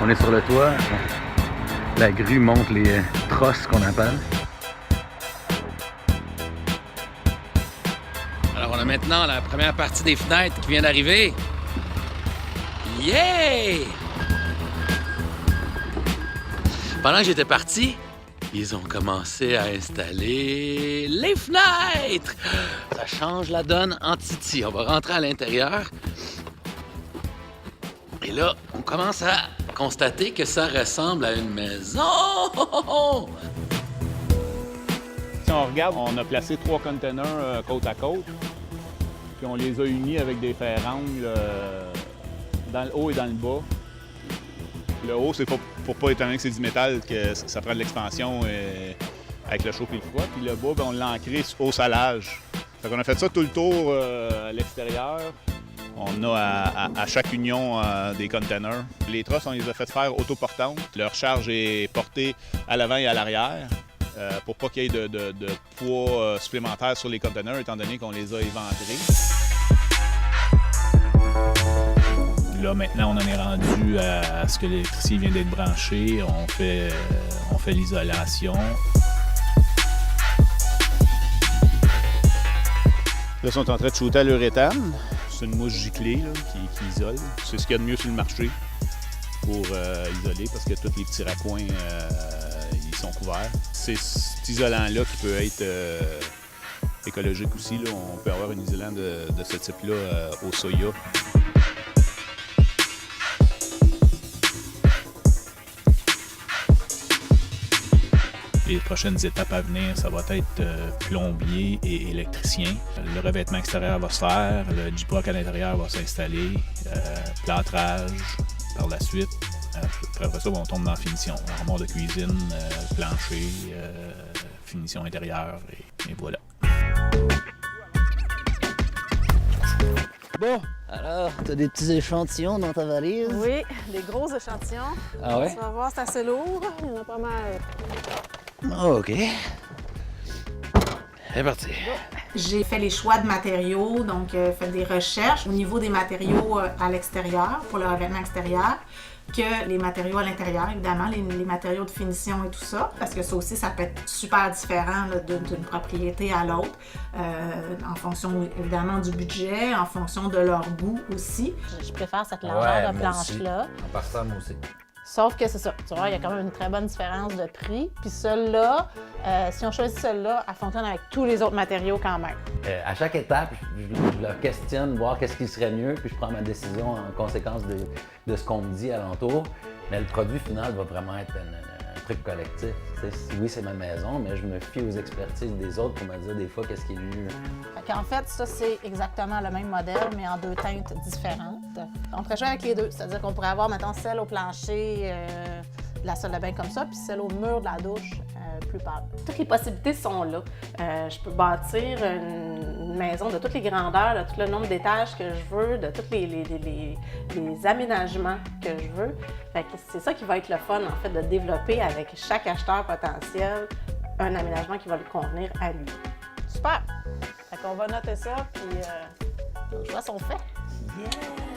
On est sur le toit. La grue monte les trosses qu'on appelle. Alors on a maintenant la première partie des fenêtres qui vient d'arriver. Yeah! Pendant que j'étais parti, ils ont commencé à installer les fenêtres. Ça change la donne en titi. On va rentrer à l'intérieur. Et là, on commence à constater que ça ressemble à une maison. Si on regarde, on a placé 3 containers côte à côte. Puis on les a unis avec des fer-angles dans le haut et dans le bas. Le haut, c'est pour pas, étant donné que c'est du métal, que ça prend de l'expansion avec le chaud et le froid. Puis le bas, on l'a ancré au salage. Fait qu'on a fait ça tout le tour à l'extérieur. On a à chaque union des containers. Les trosses, on les a fait faire autoportantes. Leur charge est portée à l'avant et à l'arrière pour pas qu'il y ait de poids supplémentaire sur les containers, étant donné qu'on les a éventrés. Là, maintenant, on en est rendu à ce que l'électricien vient d'être branché. On fait l'isolation. Là, ils sont en train de shooter à l'uréthane. C'est une mousse giclée là, qui isole. C'est ce qu'il y a de mieux sur le marché pour isoler parce que tous les petits raccoins, ils sont couverts. C'est cet isolant-là qui peut être écologique aussi. Là. On peut avoir un isolant de ce type-là au soya. Les prochaines étapes à venir, ça va être plombier et électricien. Le revêtement extérieur va se faire, le J-Block à l'intérieur va s'installer, plâtrage par la suite. Après ça, on tombe dans la finition. Armoire de cuisine, plancher, finition intérieure et voilà. Bon, alors, t'as des petits échantillons dans ta valise? Oui, des gros échantillons. Ah ouais? Tu vas voir, c'est assez lourd. Il y en a pas mal. OK. C'est parti. J'ai fait les choix de matériaux, donc fait des recherches au niveau des matériaux à l'extérieur, pour le revêtement extérieur, que les matériaux à l'intérieur, évidemment, les matériaux de finition et tout ça, parce que ça aussi, ça peut être super différent là, d'une propriété à l'autre, en fonction, évidemment, du budget, en fonction de leur goût aussi. Je préfère cette largeur de planche-là. En partant, moi aussi. Sauf que c'est ça, tu vois, il y a quand même une très bonne différence de prix. Puis celle-là, si on choisit celle-là, elle fonctionne avec tous les autres matériaux quand même. À chaque étape, je leur questionne, voir qu'est-ce qui serait mieux, puis je prends ma décision en conséquence de ce qu'on me dit alentour. Mais le produit final va vraiment être un truc collectif. Oui, c'est ma maison, mais je me fie aux expertises des autres pour me dire des fois qu'est-ce qui est le mieux. En fait, ça, c'est exactement le même modèle, mais en 2 teintes différentes. On pourrait jouer avec les deux, c'est-à-dire qu'on pourrait avoir, maintenant celle au plancher de la salle de bain comme ça, puis celle au mur de la douche plus pâle. Toutes les possibilités sont là. Je peux bâtir une maison de toutes les grandeurs, de tout le nombre d'étages que je veux, de tous les aménagements que je veux. Fait que c'est ça qui va être le fun, en fait, de développer avec chaque acheteur potentiel un aménagement qui va lui convenir à lui. Super! Fait qu'on va noter ça, puis nos choix sont faits. Yeah!